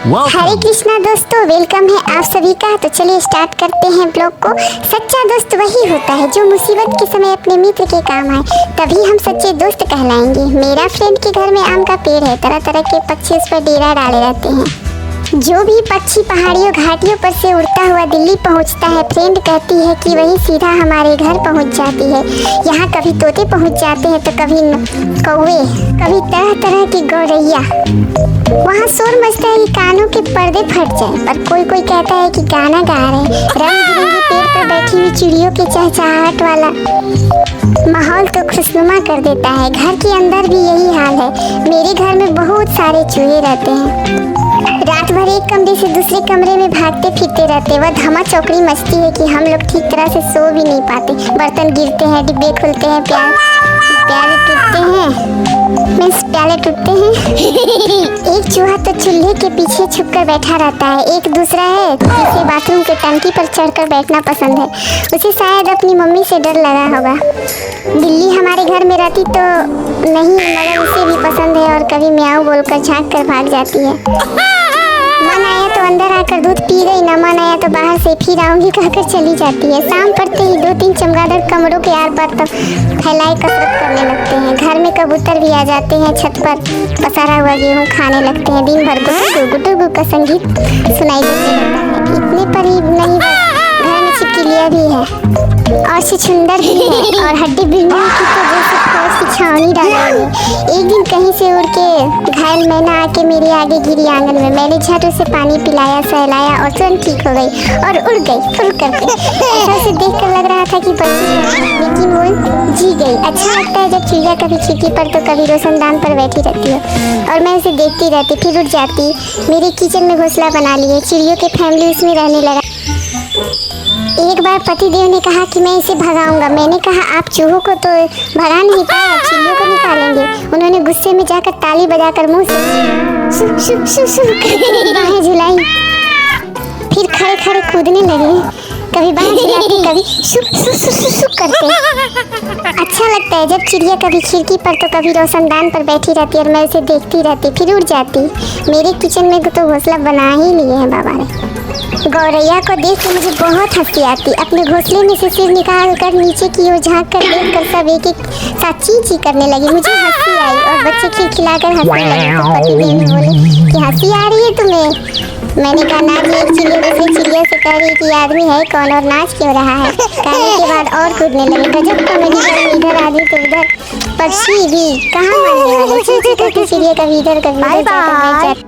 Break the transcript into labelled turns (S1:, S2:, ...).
S1: हरे कृष्णा दोस्तों, वेलकम है आप सभी का। तो चलिए स्टार्ट करते हैं ब्लॉग को। सच्चा दोस्त वही होता है जो मुसीबत के समय अपने मित्र के काम आए, तभी हम सच्चे दोस्त कहलाएंगे। मेरा फ्रेंड के घर में आम का पेड़ है, तरह तरह के पक्षी उस पर डेरा डाले रहते हैं। जो भी पक्षी पहाड़ियों घाटियों पर से उड़ता हुआ दिल्ली पहुंचता है, फ्रेंड कहती है कि वही सीधा हमारे घर पहुंच जाती है। यहाँ कभी तोते पहुंच जाते हैं तो कभी कौवे, कभी तरह तरह की गौरैया। वहाँ शोर मचता है कि कानों के पर्दे फट जाएं, पर कोई कोई कहता है कि गाना गा रहे हैं। रंग बिरंगे पेड़ पर बैठी हुई चिड़ियों के चहचहाहट वाला माहौल तो खुशनुमा कर देता है। घर के अंदर भी यही हाल है। मेरे घर में बहुत सारे चूहे रहते हैं, रात भर एक कमरे से दूसरे कमरे में भागते फिरते रहते। वह धमा चौकड़ी मचती है कि हम लोग ठीक तरह से सो भी नहीं पाते। बर्तन गिरते हैं, डिब्बे खुलते हैं, प्याले टूटते हैं। एक चूहा तो चूल्हे के पीछे छुपकर बैठा रहता है। एक दूसरा है जिसे बाथरूम के टंकी पर चढ़कर बैठना पसंद है। उसे शायद अपनी मम्मी से डर लगा होगा। बिल्ली हमारे घर में रहती तो नहीं, मगर उसे भी पसंद है और कभी म्याऊ बोलकर झांक कर भाग जाती है। मन आया तो अंदर आकर दूध पी गई, न मन आया तो बाहर से फिर आऊंगी कहकर चली जाती है। शाम पड़ते ही 2-3 चमगादड़ कमरों के आर पार तब फैलाए कसरत करने लगते हैं। घर में कबूतर भी आ जाते हैं, छत पर पसारा हुआ गेहूं खाने लगते हैं। दिन भर गुटुगु का संगीत सुनाई देने लगता है। इतने पर ही नहीं, घर में छिपकलियाँ भी है और छछुंदर भी है और हड्डी बिल्ली की तो जैसे फौज की छावनी डाली है। एक दिन कहीं से उड़ के घायल मैना आके मेरे आगे गिरी आंगन में। मैंने झट उसे पानी पिलाया, सहलाया और तुरंत ठीक हो गई और उड़ गई फुल करके। ऐसा उसे देखकर लग रहा था कि बची है, लेकिन वो जी गई। अच्छा लगता है जब चिड़िया कभी खिड़की पर तो कभी रोशनदान पर बैठी रहती है और मैं उसे देखती रहती, फिर उड़ जाती। मेरे किचन में घोंसला बना लिए, चिड़ियों के फैमिली उसमें रहने लगा। एक बार पतिदेव ने कहा कि मैं इसे भगाऊंगा। मैंने कहा आप चूहों को तो भगा नहीं पाए, चिड़ियों को निकालेंगे। उन्होंने गुस्से में जाकर ताली बजाकर मुंह से बाहें झुलाई, फिर खड़े खड़े कूदने लगे। कभी बाहें झुलाते, कभी सुक करते। अच्छा लगता है जब चिड़िया कभी खिड़की पर तो कभी रोशनदान पर बैठी रहती और मैं उसे देखती रहती, फिर उड़ जाती। मेरे किचन में तो घोंसला बना ही लिए हैं बाबा ने। गौरैया को देख के मुझे बहुत हंसी आती। अपने घोंसले में से सिर निकाल कर नीचे की ओर झाँक कर देख कर सब एक एक साथ ची करने लगी। मुझे हंसी आई और बच्चे खिलखिलाकर हंसने लगे। तो पतिदेव ने बोले कि हंसी आ रही है तुम्हें? मैंने कहा ना जी, एक चिड़िया दूसरी चिड़िया से कह रही कि आदमी है कौन और नाच क्यों रहा है। कहने के बाद और कूदने लगे। गजब कॉमेडी। इधर आदमी तो उधर, पक्षी भी कहाँ मानने वाले। चिड़िया कभी इधर कभी उधर जाकर बैठ जाती।